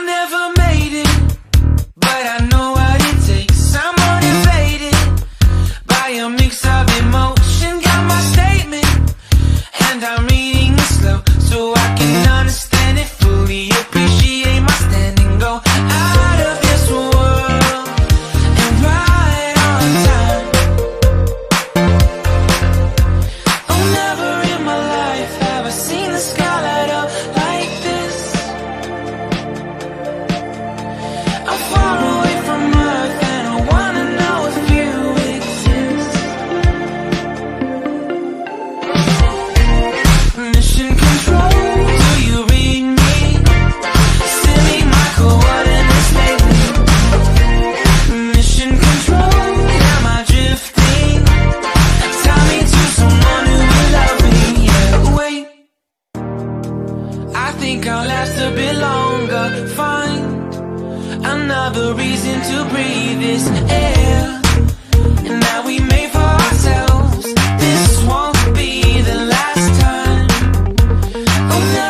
never made it, but I know what it takes. I'm motivated by a mix of emotion. Got my statement, and I'm reading it slow so I can understand it fully. Appreciate my stand and go out of this world and right on time. Oh, never in my life have I seen the sky light up like this. I'm far away from Earth and I wanna know if you exist. Mission control, do you read me? Send me my coordinates lately. Mission control, am I drifting? Tie me to someone who will love me. Yeah, wait, I think I'll last a bit longer. Find another reason to breathe this air, and that we made for ourselves. This won't be the last time. Oh, no.